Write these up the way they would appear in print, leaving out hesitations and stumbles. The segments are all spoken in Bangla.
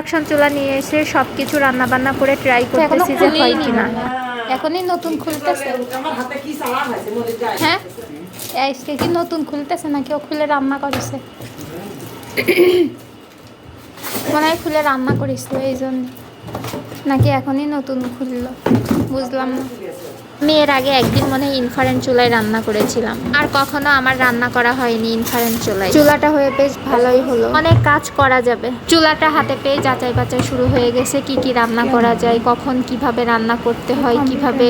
ইন্ডাকশন চুলা নিয়ে এসে সবকিছু রান্না বান্না করে ট্রাই করতেছি যে হয় কিনা। এখনই নতুন খুলতেছে। হ্যাঁ আজকে কি নতুন খুলতেছে নাকি ও খুলে রান্না করেছে? মনে হয় খুলে রান্না করেছিল এই জন্য, নাকি এখনই নতুন খুললো বুঝলাম না। আমি এর আগে একদিন মনে হয় ইনফ্রারেড চুলায় রান্না করেছিলাম, আর কখনো আমার রান্না করা হয়নি ইনফ্রারেড চুলায়। চুলাটা হয়ে বেশ ভালোই হলো, অনেক কাজ করা যাবে। চুলাটা হাতে পেয়ে যাচাই বাছাই শুরু হয়ে গেছে, কি কি রান্না করা যায়, কখন কিভাবে রান্না করতে হয়, কিভাবে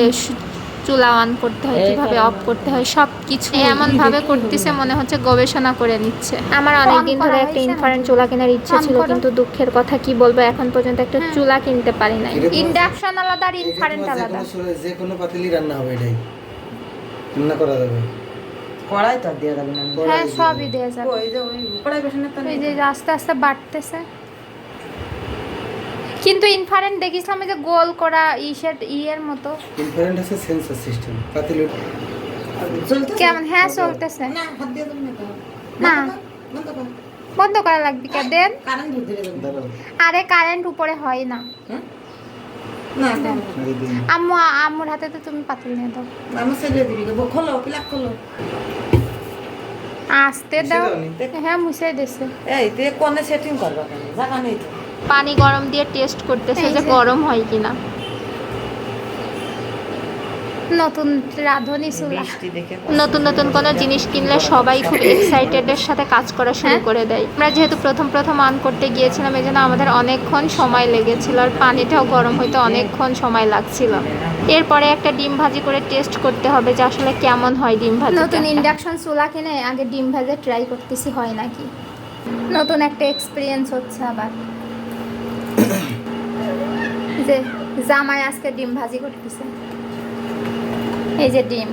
চুলা অন করতে হয়, কিভাবে অফ করতে হয়, সব কিছু এমন ভাবে করতেছে মনে হচ্ছে গবেষণা করে নিচ্ছে। আমার অনেকদিন ধরে একটা ইনফ্রারেড চুলা কেনার ইচ্ছে ছিল, কিন্তু দুঃখের কথা কি বলবো, এখন পর্যন্ত একটা চুলা কিনতে পারি নাই। ইন্ডাকশন আলাদা আর ইনফ্রারেড আলাদা। যে কোনো পাতিলি রান্না হবে, এটাই রান্না করা যাবে। কড়াই তো দেয়া যাবে না? হ্যাঁ সবই দেয়া যাবে। ওই যে ওই কড়াই বসানো তো এই যে আস্তে আস্তে বাড়তেছে। কিন্তু ইনফ্রারেড দেখিছিলাম যে গোল করা ইয়ের মতো। ইনফ্রারেড আছে সেন্সর সিস্টেম পাতিলি চলতে কেমন? হ্যাঁ চলতেছে। না, হাত দিয়ে দেবেন না তো। না বন্ধ করো। বন্ধ করা লাগবে কে দেন? কারেন্ট ধরে দেবেন। আরে কারেন্ট উপরে হয় না। না আম্মু আম্মুর হাতে তো তুমি পাতিল নিয়ে দাও। আমি ছেলে দিবি গো, খোলো প্লাগ খোলো। আস্তে দাও। হ্যাঁ মুছে দিছে। এই তে কোনে সেটিং করবা কেন? জায়গা নেই তো। পানি গরম দিয়ে টেস্ট করতেছে যে গরম হয় কিনা। নতুন রাঁধুনি চুলা। নতুন নতুন কোনো জিনিস কিনলে সবাই খুব এক্সাইটেডের সাথে কাজ করা শুরু করে দেয়। আমরা যেহেতু প্রথম অন করতে গিয়েছিলাম, এই জন্য আমাদের অনেকক্ষণ সময় লেগেছিল, আর পানিটাও গরম হইতে অনেকক্ষণ সময় লাগছিল। এরপরে একটা ডিম ভাজি করে টেস্ট করতে হবে যে আসলে কেমন হয় ডিম ভাজি। নতুন ইন্ডাকশন চুলা কিনে আগে ডিম ভাজা ট্রাই করতেছি হয় নাকি। নতুন একটা এক্সপিরিয়েন্স হচ্ছে আবার। যে জামাই আজকে ডিম ভাজি করতেছে, এই যে ডিম।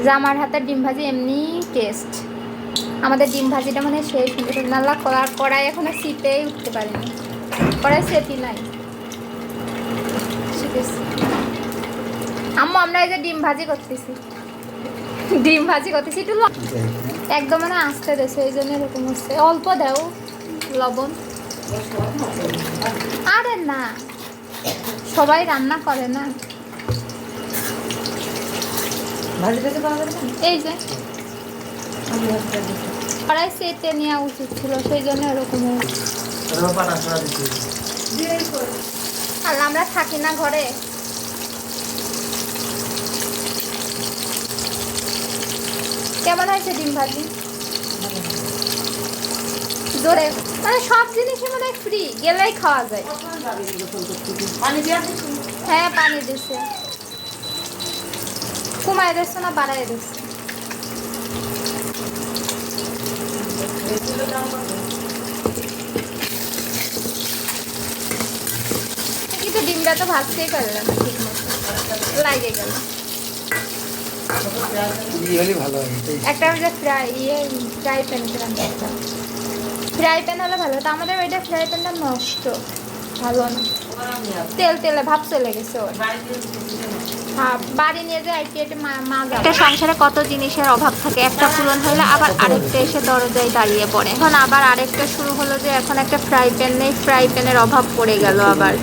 জামার হাতের ডিম ভাজি এমনি টেস্ট। আমাদের ডিম ভাজিটা মানে সেই সুন্দর নাল্লা কড়াই এখনো সিটেই উঠতে পারিনি, কড়াই সেটি নাই। আম্মু আমরা এই যে ডিম ভাজি করতেছি একটু একদম মানে আস্তে দেছে, এই জন্য এরকম হচ্ছে। অল্প দাও লবণ। আরে না সবাই রান্না করে না। এই যে কড়াই সেটে নেওয়া উচিত ছিল, সেই জন্য এরকম আর আমরা থাকি না ঘরে। কেমন হয়েছে ডিম ভাজি? জোরে মানে সব জিনিসই মানে ফ্রি, গেলেই খাওয়া যায়। হ্যাঁ পানি দিচ্ছে। কমায় দিচ্ছে না বাড়াই দিচ্ছে? কিন্তু ডিমটা তো ভাজতেই পারলাম না ঠিক মতো, লাগে গেল। একটা ফ্রাই প্যান হলে ভালো হতো। আমাদের ওইটা ফ্রাই প্যানটা নষ্ট, ভালো না, তেলে ভাব চলে গেছে ওর। বাড়ি নিয়ে যায় একটা সংসারে কত জিনিসের অভাব থাকে, একটা পূরণ হলে আবার আরেকটা এসে দরজায় দাঁড়িয়ে পড়ে। এখন আবার আরেকটা শুরু হলো যে এখন একটা ফ্রাই প্যান নেই, ফ্রাই প্যানের অভাব পড়ে গেল আবার।